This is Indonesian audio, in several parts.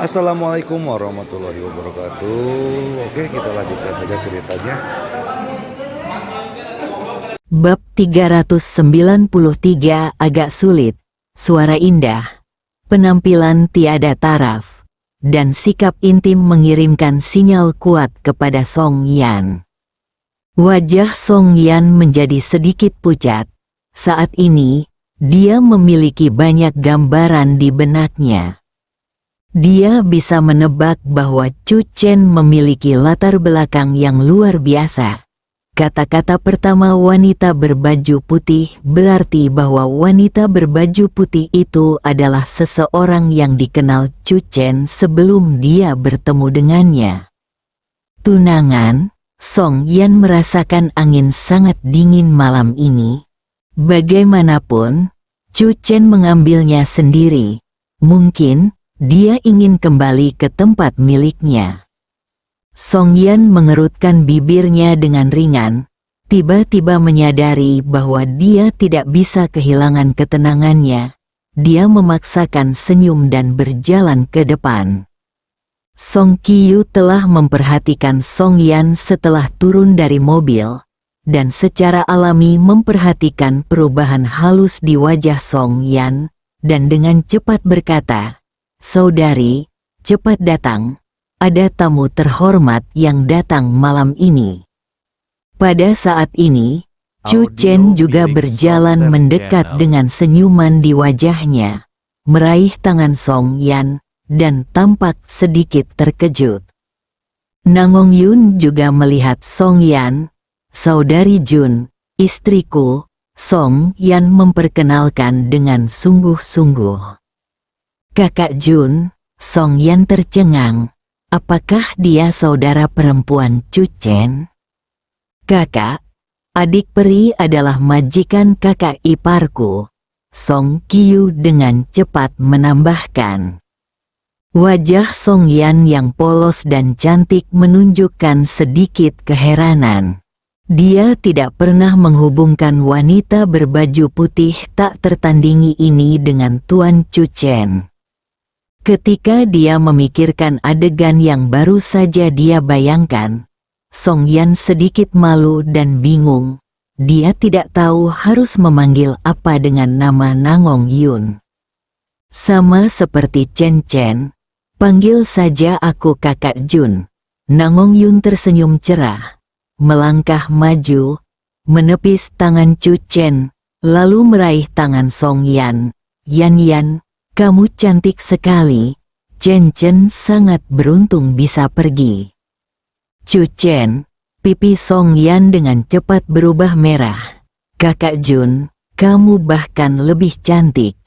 Assalamualaikum warahmatullahi wabarakatuh. Oke, kita lanjutkan saja ceritanya. Bab 393 agak sulit, suara indah, penampilan tiada taraf, dan sikap intim mengirimkan sinyal kuat kepada Song Yan. Wajah Song Yan menjadi sedikit pucat. Saat ini, dia memiliki banyak gambaran di benaknya. Dia bisa menebak bahwa Chu Chen memiliki latar belakang yang luar biasa. Kata-kata pertama wanita berbaju putih berarti bahwa wanita berbaju putih itu adalah seseorang yang dikenal Chu Chen sebelum dia bertemu dengannya. Tunangan, Song Yan merasakan angin sangat dingin malam ini. Bagaimanapun, Chu Chen mengambilnya sendiri. Mungkin dia ingin kembali ke tempat miliknya. Song Yan mengerutkan bibirnya dengan ringan, tiba-tiba menyadari bahwa dia tidak bisa kehilangan ketenangannya. Dia memaksakan senyum dan berjalan ke depan. Song Qiu telah memperhatikan Song Yan setelah turun dari mobil, dan secara alami memperhatikan perubahan halus di wajah Song Yan, dan dengan cepat berkata, "Saudari, cepat datang. Ada tamu terhormat yang datang malam ini." Pada saat ini, Chu Chen juga berjalan mendekat dengan senyuman di wajahnya, meraih tangan Song Yan, dan tampak sedikit terkejut. Nangong Yun juga melihat Song Yan. "Saudari Jun, istriku." Song Yan memperkenalkan dengan sungguh-sungguh. "Kakak Jun." Song Yan tercengang. Apakah dia saudara perempuan Chu Chen? "Kakak, adik peri adalah majikan kakak iparku," Song Qiu dengan cepat menambahkan. Wajah Song Yan yang polos dan cantik menunjukkan sedikit keheranan. Dia tidak pernah menghubungkan wanita berbaju putih tak tertandingi ini dengan Tuan Chu Chen. Ketika dia memikirkan adegan yang baru saja dia bayangkan, Song Yan sedikit malu dan bingung. Dia tidak tahu harus memanggil apa dengan nama Nangong Yun. "Sama seperti Chen Chen, panggil saja aku kakak Jun." Nangong Yun tersenyum cerah, melangkah maju, menepis tangan Chu Chen, lalu meraih tangan Song Yan. "Yan, kamu cantik sekali. Chen Chen sangat beruntung bisa pergi." "Chu Chen," pipi Song Yan dengan cepat berubah merah. "Kakak Jun, kamu bahkan lebih cantik."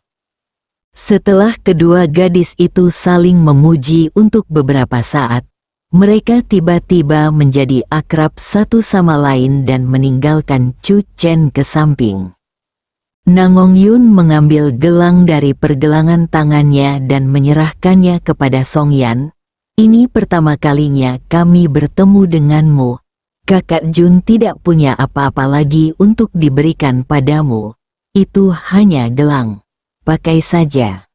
Setelah kedua gadis itu saling memuji untuk beberapa saat, mereka tiba-tiba menjadi akrab satu sama lain dan meninggalkan Chu Chen ke samping. Nangong Yun mengambil gelang dari pergelangan tangannya dan menyerahkannya kepada Song Yan. "Ini pertama kalinya kami bertemu denganmu. Kakak Jun tidak punya apa-apa lagi untuk diberikan padamu. Itu hanya gelang. Pakai saja."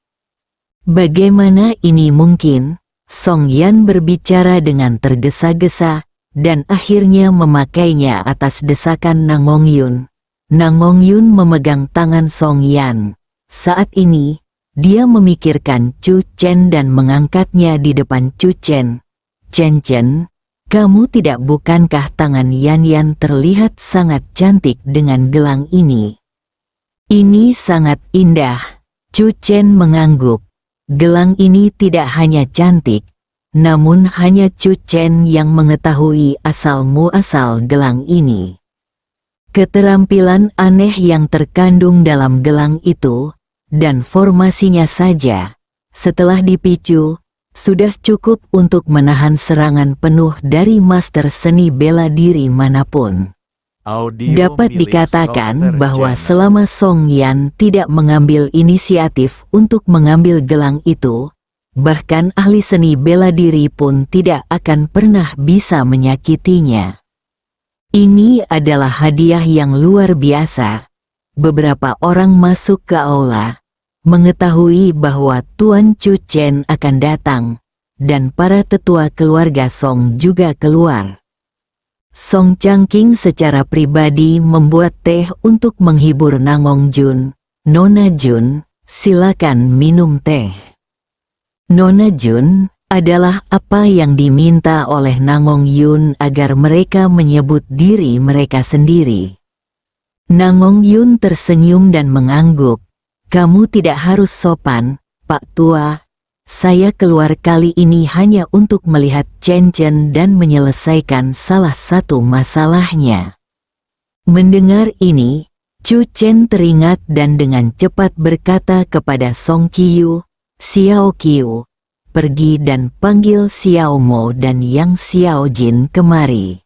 "Bagaimana ini mungkin?" Song Yan berbicara dengan tergesa-gesa, dan akhirnya memakainya atas desakan Nangong Yun. Nangong Yun memegang tangan Song Yan. Saat ini, dia memikirkan Chu Chen dan mengangkatnya di depan Chu Chen. "Chen Chen, kamu tidak bukankah tangan Yan terlihat sangat cantik dengan gelang ini?" "Ini sangat indah." Chu Chen mengangguk. Gelang ini tidak hanya cantik, namun hanya Chu Chen yang mengetahui asal-muasal gelang ini. Keterampilan aneh yang terkandung dalam gelang itu, dan formasinya saja, setelah dipicu, sudah cukup untuk menahan serangan penuh dari master seni bela diri manapun. Dapat dikatakan bahwa selama Song Yan tidak mengambil inisiatif untuk mengambil gelang itu, bahkan ahli seni bela diri pun tidak akan pernah bisa menyakitinya. Ini adalah hadiah yang luar biasa. Beberapa orang masuk ke aula, mengetahui bahwa Tuan Chu Chen akan datang, dan para tetua keluarga Song juga keluar. Song Changking secara pribadi membuat teh untuk menghibur Nangong Jun. Nona Jun, silakan minum teh. Nona Jun adalah apa yang diminta oleh Nangong Yun agar mereka menyebut diri mereka sendiri. Nangong Yun tersenyum dan mengangguk. Kamu tidak harus sopan, Pak Tua. Saya keluar kali ini hanya untuk melihat Chen Chen dan menyelesaikan salah satu masalahnya. Mendengar ini, Chu Chen teringat dan dengan cepat berkata kepada Song Qiu, Xiao Qiu, pergi dan panggil Xiao Mo dan Yang Xiao Jin kemari.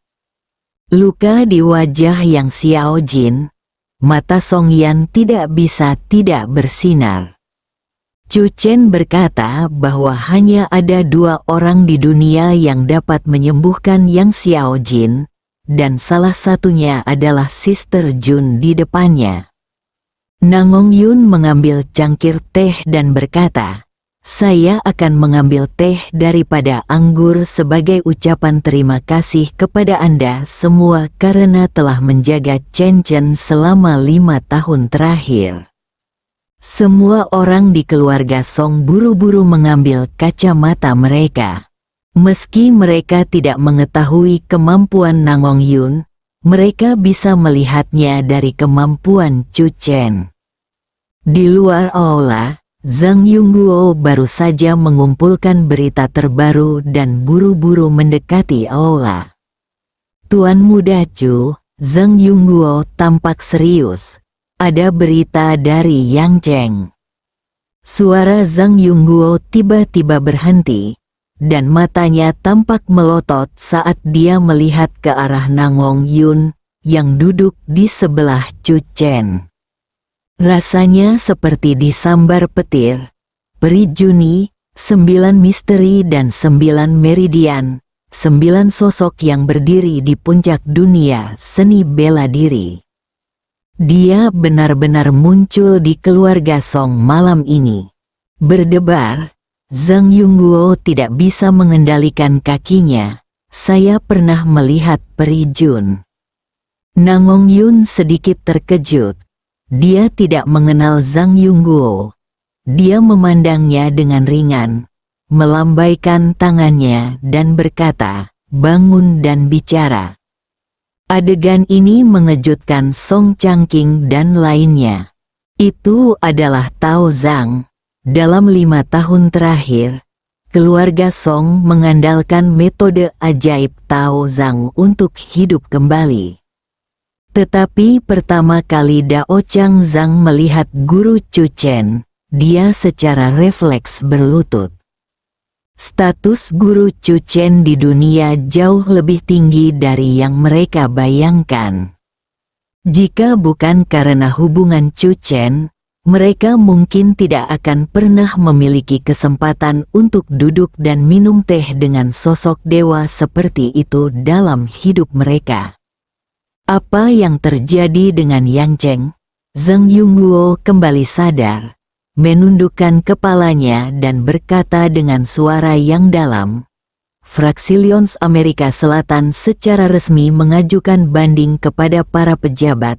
Luka di wajah Yang Xiao Jin, mata Song Yan tidak bisa tidak bersinar. Chu Chen berkata bahwa hanya ada 2 orang di dunia yang dapat menyembuhkan Yang Xiao Jin, dan salah satunya adalah Sister Jun di depannya. Nangong Yun mengambil cangkir teh dan berkata, saya akan mengambil teh daripada anggur sebagai ucapan terima kasih kepada Anda semua karena telah menjaga Chen Chen selama 5 tahun terakhir. Semua orang di keluarga Song buru-buru mengambil kacamata mereka. Meski mereka tidak mengetahui kemampuan Nangong Yun, mereka bisa melihatnya dari kemampuan Chu Chen. Di luar aula, Zhang Yongguo baru saja mengumpulkan berita terbaru dan buru-buru mendekati aula. Tuan Muda Chu, Zhang Yongguo tampak serius. Ada berita dari Yang Cheng. Suara Zhang Yongguo tiba-tiba berhenti, dan matanya tampak melotot saat dia melihat ke arah Nangong Yun, yang duduk di sebelah Chu Chen. Rasanya seperti disambar petir. Peri Juni, 9 misteri dan 9 meridian, 9 sosok yang berdiri di puncak dunia seni bela diri. Dia benar-benar muncul di keluarga Song malam ini. Berdebar, Zhang Yongguo tidak bisa mengendalikan kakinya. Saya pernah melihat Peri Jun. Nangong Yun sedikit terkejut. Dia tidak mengenal Zhang Yongguo. Dia memandangnya dengan ringan, melambaikan tangannya dan berkata, bangun dan bicara. Adegan ini mengejutkan Song Changking dan lainnya. Itu adalah Tao Zhang. Dalam 5 tahun terakhir, keluarga Song mengandalkan metode ajaib Tao Zhang untuk hidup kembali. Tetapi pertama kali Dao Chang Zhang melihat guru Chu Chen, dia secara refleks berlutut. Status guru Chu Chen di dunia jauh lebih tinggi dari yang mereka bayangkan. Jika bukan karena hubungan Chu Chen, mereka mungkin tidak akan pernah memiliki kesempatan untuk duduk dan minum teh dengan sosok dewa seperti itu dalam hidup mereka. Apa yang terjadi dengan Yang Cheng? Zhang Yongguo kembali sadar, menundukkan kepalanya dan berkata dengan suara yang dalam, fraksi Lions Amerika Selatan secara resmi mengajukan banding kepada para pejabat,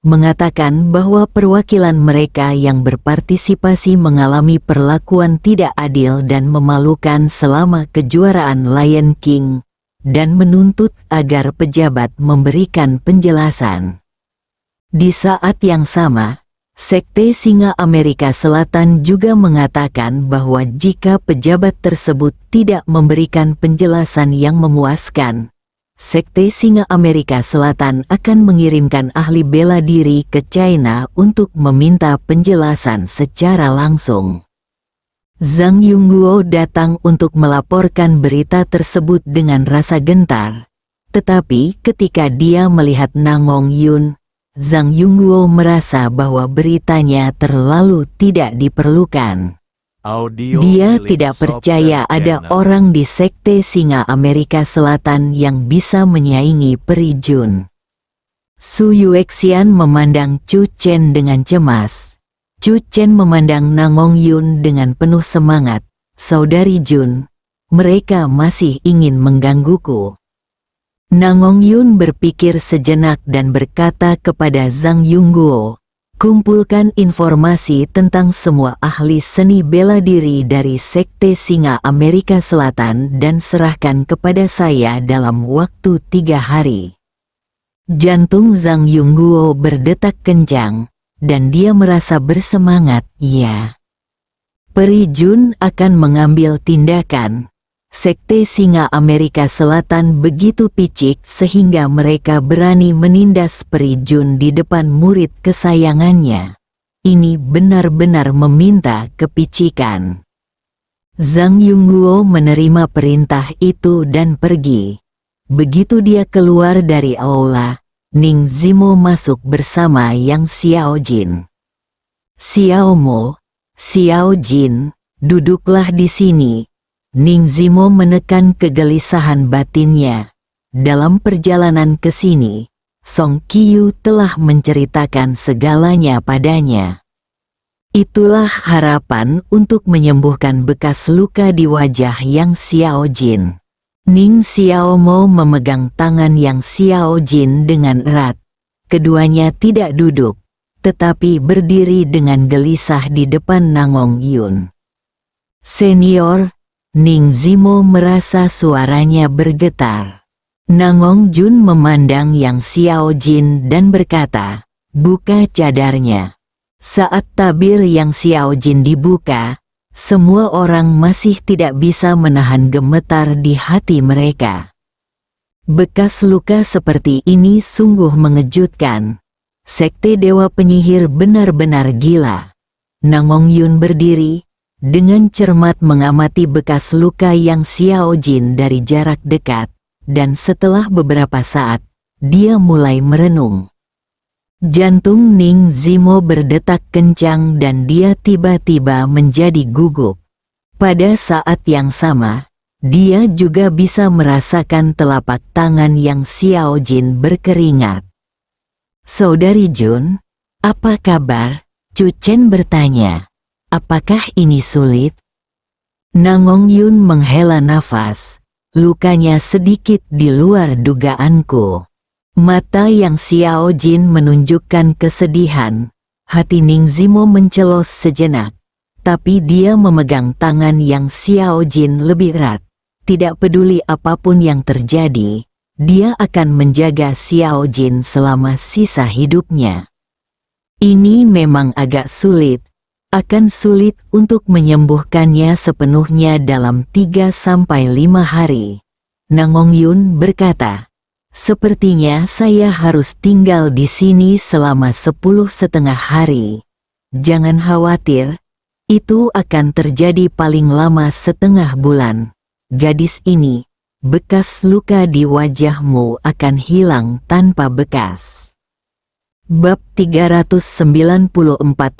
mengatakan bahwa perwakilan mereka yang berpartisipasi mengalami perlakuan tidak adil dan memalukan selama kejuaraan Lion King, dan menuntut agar pejabat memberikan penjelasan. Di saat yang sama, Sekte Singa Amerika Selatan juga mengatakan bahwa jika pejabat tersebut tidak memberikan penjelasan yang memuaskan, Sekte Singa Amerika Selatan akan mengirimkan ahli bela diri ke China untuk meminta penjelasan secara langsung. Zhang Yongguo datang untuk melaporkan berita tersebut dengan rasa gentar, tetapi ketika dia melihat Nangong Yun, Zhang Yongguo merasa bahwa beritanya terlalu tidak diperlukan. Dia tidak percaya ada orang di Sekte Singa Amerika Selatan yang bisa menyaingi Peri Jun. Su Yuexian memandang Chu Chen dengan cemas. Chu Chen memandang Nangong Yun dengan penuh semangat. Saudari Jun, mereka masih ingin menggangguku. Nangong Yun berpikir sejenak dan berkata kepada Zhang Yungguo, kumpulkan informasi tentang semua ahli seni bela diri dari Sekte Singa Amerika Selatan dan serahkan kepada saya dalam waktu 3 hari. Jantung Zhang Yungguo berdetak kencang, dan dia merasa bersemangat. Ya, Peri Jun akan mengambil tindakan. Sekte Singa Amerika Selatan begitu picik sehingga mereka berani menindas Peri Jun di depan murid kesayangannya. Ini benar-benar meminta kepicikan. Zhang Yungguo menerima perintah itu dan pergi. Begitu dia keluar dari aula, Ning Zimo masuk bersama Yang Xiaojin. Xiao Mo, Xiao Jin, duduklah di sini. Ning Zimo menekan kegelisahan batinnya. Dalam perjalanan ke sini, Song Qiu telah menceritakan segalanya padanya. Itulah harapan untuk menyembuhkan bekas luka di wajah Yang Xiaojin. Ning Xiao Mo memegang tangan Yang Xiaojin dengan erat. Keduanya tidak duduk, tetapi berdiri dengan gelisah di depan Nangong Yun. Senior, Ning Zimo merasa suaranya bergetar. Nangong Jun memandang Yang Xiaojin dan berkata, buka cadarnya. Saat tabir Yang Xiaojin dibuka, semua orang masih tidak bisa menahan gemetar di hati mereka. Bekas luka seperti ini sungguh mengejutkan. Sekte Dewa Penyihir benar-benar gila. Nangong Yun berdiri, dengan cermat mengamati bekas luka Yang Xiaojin dari jarak dekat, dan setelah beberapa saat, dia mulai merenung. Jantung Ning Zimo berdetak kencang dan dia tiba-tiba menjadi gugup. Pada saat yang sama, dia juga bisa merasakan telapak tangan Yang Xiaojin berkeringat. Saudari Jun, apa kabar? Chu Chen bertanya. Apakah ini sulit? Nangong Yun menghela nafas. Lukanya sedikit di luar dugaanku. Mata Yang Xiaojin menunjukkan kesedihan. Hati Ning Zimo mencelos sejenak. Tapi dia memegang tangan Yang Xiaojin lebih erat. Tidak peduli apapun yang terjadi, dia akan menjaga Xiaojin selama sisa hidupnya. Ini memang agak sulit. Akan sulit untuk menyembuhkannya sepenuhnya dalam 3-5 hari. Nangong Yun berkata, sepertinya saya harus tinggal di sini selama 10,5 hari. Jangan khawatir, itu akan terjadi paling lama setengah bulan. Gadis ini, bekas luka di wajahmu akan hilang tanpa bekas. Bab 394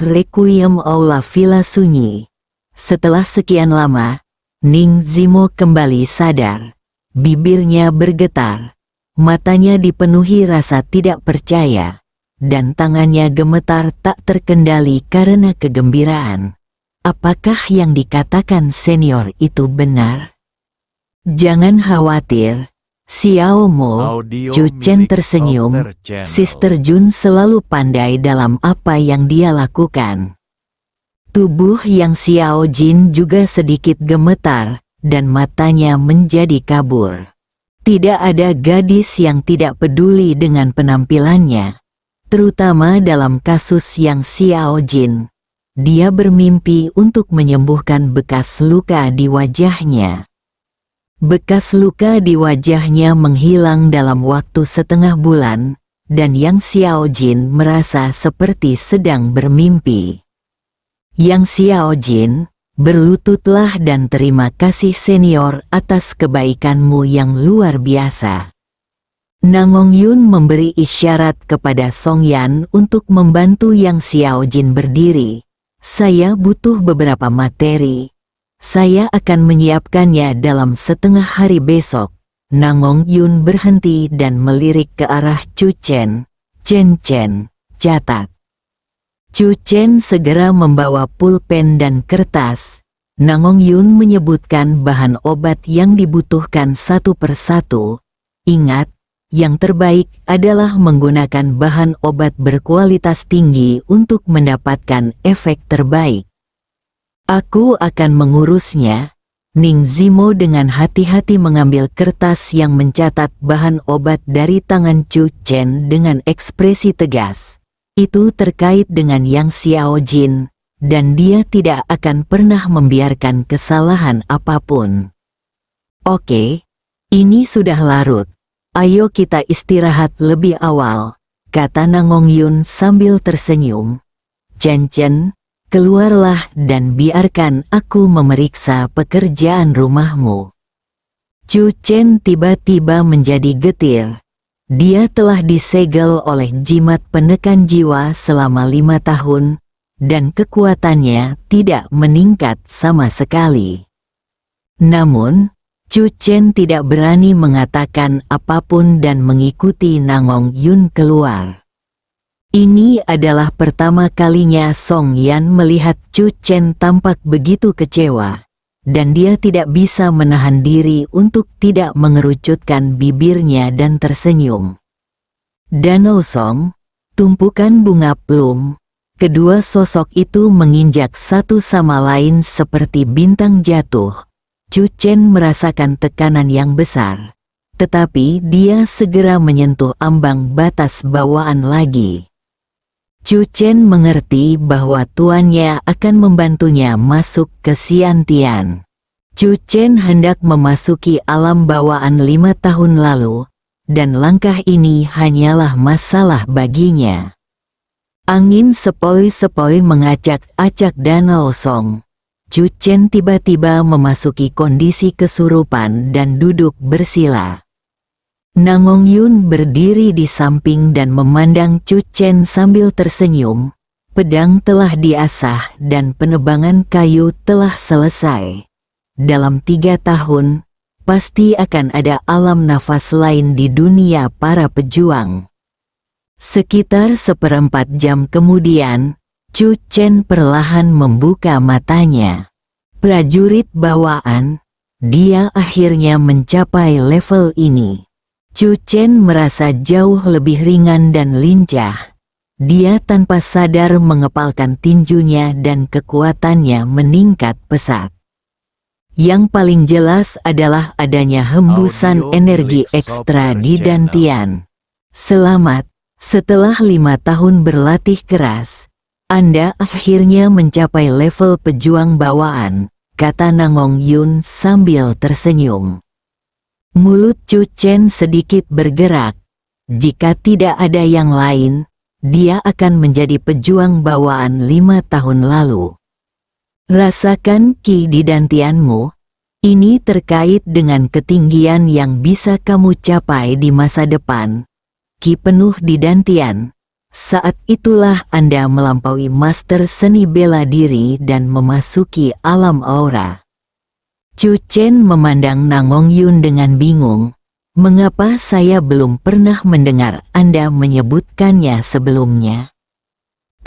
Requiem Aula Villa Sunyi. Setelah sekian lama, Ning Zimo kembali sadar. Bibirnya bergetar, matanya dipenuhi rasa tidak percaya, dan tangannya gemetar tak terkendali karena kegembiraan. Apakah yang dikatakan senior itu benar? Jangan khawatir, Xiao Mo. Chu Chen tersenyum. Sister Jun selalu pandai dalam apa yang dia lakukan. Tubuh Yang Xiaojin juga sedikit gemetar, dan matanya menjadi kabur. Tidak ada gadis yang tidak peduli dengan penampilannya, terutama dalam kasus Yang Xiaojin. Dia bermimpi untuk menyembuhkan bekas luka di wajahnya. Bekas luka di wajahnya menghilang dalam waktu setengah bulan, dan Yang Xiaojin merasa seperti sedang bermimpi. Yang Xiaojin, berlututlah dan terima kasih senior atas kebaikanmu yang luar biasa. Nangong Yun memberi isyarat kepada Song Yan untuk membantu Yang Xiaojin berdiri. Saya butuh beberapa materi. Saya akan menyiapkannya dalam setengah hari besok. Nangong Yun berhenti dan melirik ke arah Chu Chen. Chen, catat. Chu Chen segera membawa pulpen dan kertas. Nangong Yun menyebutkan bahan obat yang dibutuhkan satu persatu. Ingat, yang terbaik adalah menggunakan bahan obat berkualitas tinggi untuk mendapatkan efek terbaik. Aku akan mengurusnya. Ning Zimo dengan hati-hati mengambil kertas yang mencatat bahan obat dari tangan Chu Chen dengan ekspresi tegas. Itu terkait dengan Yang Xiao Jin, dan dia tidak akan pernah membiarkan kesalahan apapun. Oke, ini sudah larut. Ayo kita istirahat lebih awal, kata Nangong Yun sambil tersenyum. Chen Chen, keluarlah dan biarkan aku memeriksa pekerjaan rumahmu. Chu Chen tiba-tiba menjadi getir. Dia telah disegel oleh jimat penekan jiwa selama 5 tahun, dan kekuatannya tidak meningkat sama sekali. Namun, Chu Chen tidak berani mengatakan apapun dan mengikuti Nangong Yun keluar. Ini adalah pertama kalinya Song Yan melihat Chu Chen tampak begitu kecewa, dan dia tidak bisa menahan diri untuk tidak mengerucutkan bibirnya dan tersenyum. Danau Song, tumpukan bunga plum, kedua sosok itu menginjak satu sama lain seperti bintang jatuh. Chu Chen merasakan tekanan yang besar, tetapi dia segera menyentuh ambang batas bawaan lagi. Chu Chen mengerti bahwa tuannya akan membantunya masuk ke Xiantian. Chu Chen hendak memasuki alam bawaan 5 tahun lalu, dan langkah ini hanyalah masalah baginya. Angin sepoi-sepoi mengacak-acak Danau Song. Chu Chen tiba-tiba memasuki kondisi kesurupan dan duduk bersila. Nangong Yun berdiri di samping dan memandang Chu Chen sambil tersenyum. Pedang telah diasah dan penebangan kayu telah selesai. Dalam 3 tahun, pasti akan ada alam nafas lain di dunia para pejuang. Sekitar 1/4 jam kemudian, Chu Chen perlahan membuka matanya. Prajurit bawaan, dia akhirnya mencapai level ini. Chu Chen merasa jauh lebih ringan dan lincah. Dia tanpa sadar mengepalkan tinjunya dan kekuatannya meningkat pesat. Yang paling jelas adalah adanya hembusan energi ekstra di dantian. Selamat, setelah 5 tahun berlatih keras, Anda akhirnya mencapai level pejuang bawaan, kata Nangong Yun sambil tersenyum. Mulut Chu Chen sedikit bergerak. Jika tidak ada yang lain, dia akan menjadi pejuang bawaan 5 tahun lalu. Rasakan ki di dantianmu. Ini terkait dengan ketinggian yang bisa kamu capai di masa depan. Ki penuh di dantian. Saat itulah Anda melampaui master seni bela diri dan memasuki alam aura. Chu Chen memandang Nangong Yun dengan bingung. Mengapa saya belum pernah mendengar Anda menyebutkannya sebelumnya?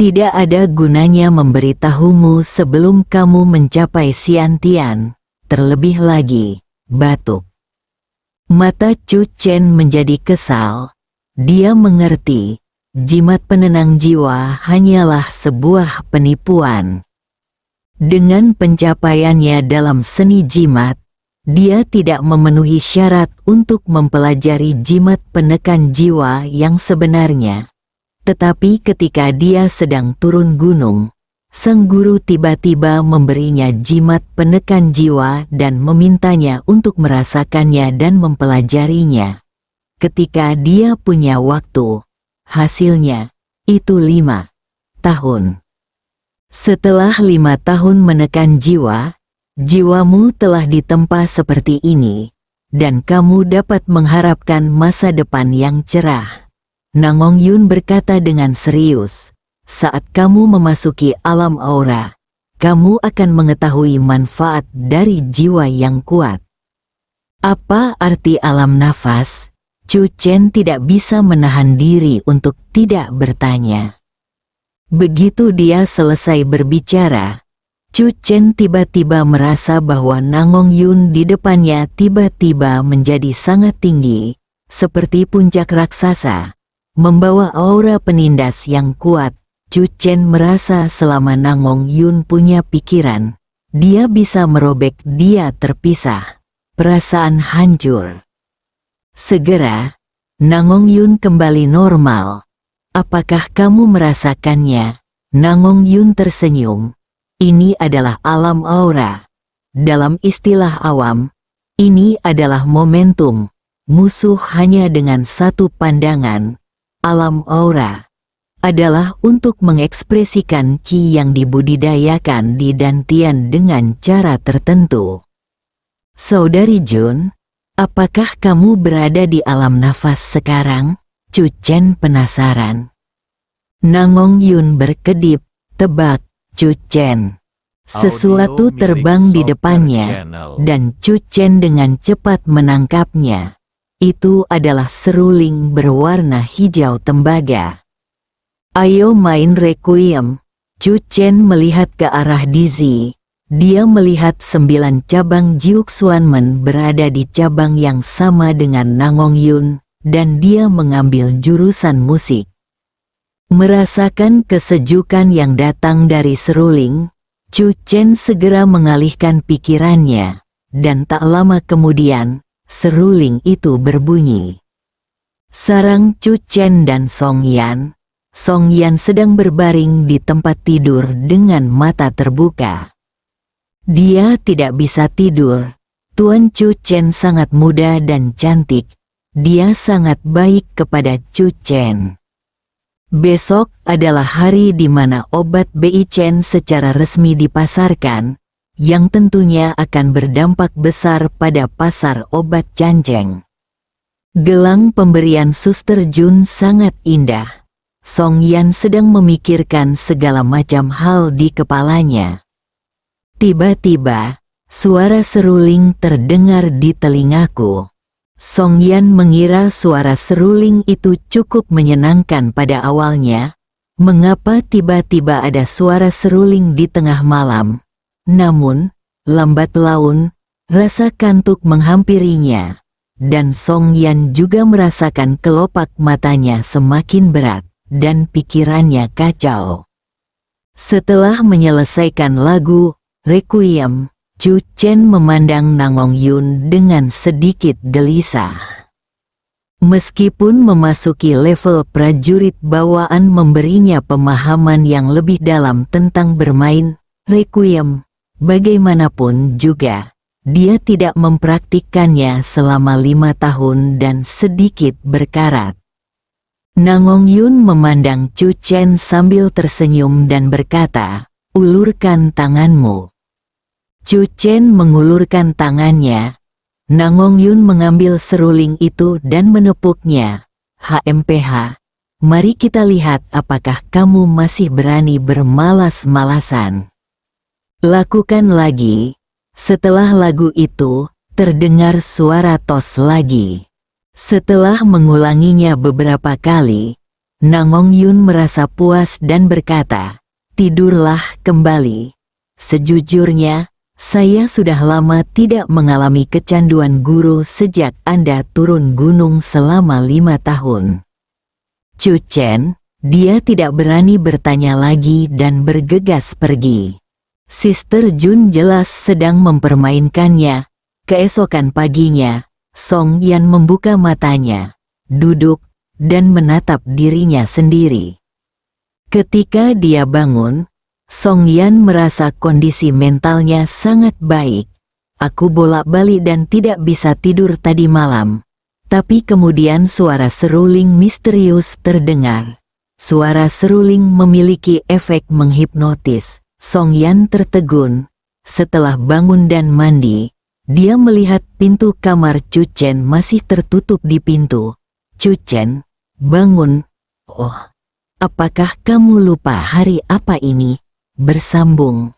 Tidak ada gunanya memberitahumu sebelum kamu mencapai Xiantian. Terlebih lagi, batuk. Mata Chu Chen menjadi kesal. Dia mengerti. Jimat penenang jiwa hanyalah sebuah penipuan. Dengan pencapaiannya dalam seni jimat, dia tidak memenuhi syarat untuk mempelajari jimat penekan jiwa yang sebenarnya. Tetapi ketika dia sedang turun gunung, sang guru tiba-tiba memberinya jimat penekan jiwa dan memintanya untuk merasakannya dan mempelajarinya. Ketika dia punya waktu, hasilnya, itu 5 tahun. Setelah 5 tahun menekan jiwa, jiwamu telah ditempa seperti ini, dan kamu dapat mengharapkan masa depan yang cerah. Nangong Yun berkata dengan serius, saat kamu memasuki alam aura, kamu akan mengetahui manfaat dari jiwa yang kuat. Apa arti alam nafas? Chu Chen tidak bisa menahan diri untuk tidak bertanya. Begitu dia selesai berbicara, Chu Chen tiba-tiba merasa bahwa Nangong Yun di depannya tiba-tiba menjadi sangat tinggi, seperti puncak raksasa, membawa aura penindas yang kuat. Chu Chen merasa selama Nangong Yun punya pikiran, dia bisa merobek dia terpisah. Perasaan hancur. Segera, Nangong Yun kembali normal. Apakah kamu merasakannya? Nangong Yun tersenyum. Ini adalah alam aura. Dalam istilah awam, ini adalah momentum. Musuh hanya dengan satu pandangan. Alam aura adalah untuk mengekspresikan ki yang dibudidayakan di dantian dengan cara tertentu. Saudari Jun, apakah kamu berada di alam nafas sekarang? Chu Chen penasaran. Nangong Yun berkedip, tebak. Chu Chen. Sesuatu terbang di depannya, dan Chu Chen dengan cepat menangkapnya. Itu adalah seruling berwarna hijau tembaga. Ayo main requiem. Chu Chen melihat ke arah Dizzy. Dia melihat 9 cabang Jiuxuanmen berada di cabang yang sama dengan Nangong Yun, dan dia mengambil jurusan musik. Merasakan kesejukan yang datang dari seruling, Chu Chen segera mengalihkan pikirannya, dan tak lama kemudian, seruling itu berbunyi. Sarang Chu Chen dan Song Yan. Song Yan sedang berbaring di tempat tidur dengan mata terbuka. Dia tidak bisa tidur. Tuan Chu Chen sangat muda dan cantik. Dia sangat baik kepada Chu Chen. Besok adalah hari di mana obat Bei Chen secara resmi dipasarkan, yang tentunya akan berdampak besar pada pasar obat Canceng. Gelang pemberian Suster Jun sangat indah. Song Yan sedang memikirkan segala macam hal di kepalanya. Tiba-tiba, suara seruling terdengar di telingaku. Song Yan mengira suara seruling itu cukup menyenangkan pada awalnya. Mengapa tiba-tiba ada suara seruling di tengah malam? Namun, lambat laun, rasa kantuk menghampirinya. Dan Song Yan juga merasakan kelopak matanya semakin berat, dan pikirannya kacau. Setelah menyelesaikan lagu Requiem, Chu Chen memandang Nangong Yun dengan sedikit gelisah. Meskipun memasuki level prajurit bawaan memberinya pemahaman yang lebih dalam tentang bermain Requiem, bagaimanapun juga, dia tidak mempraktikkannya selama 5 tahun dan sedikit berkarat. Nangong Yun memandang Chu Chen sambil tersenyum dan berkata, "Ulurkan tanganmu." Chu Chen mengulurkan tangannya. Nangong Yun mengambil seruling itu dan menepuknya. "HMPH, mari kita lihat apakah kamu masih berani bermalas-malasan." Lakukan lagi. Setelah lagu itu, terdengar suara tos lagi. Setelah mengulanginya beberapa kali, Nangong Yun merasa puas dan berkata, "Tidurlah kembali. Sejujurnya, saya sudah lama tidak mengalami kecanduan guru sejak Anda turun gunung selama 5 tahun." Chu Chen, dia tidak berani bertanya lagi dan bergegas pergi. Sister Jun jelas sedang mempermainkannya. Keesokan paginya, Song Yan membuka matanya, duduk, dan menatap dirinya sendiri. Ketika dia bangun, Song Yan merasa kondisi mentalnya sangat baik. "Aku bolak-balik dan tidak bisa tidur tadi malam." Tapi kemudian suara seruling misterius terdengar. Suara seruling memiliki efek menghipnotis. Song Yan tertegun. Setelah bangun dan mandi, dia melihat pintu kamar Chu Chen masih tertutup di pintu. "Chu Chen, bangun." "Oh, apakah kamu lupa hari apa ini?" Bersambung.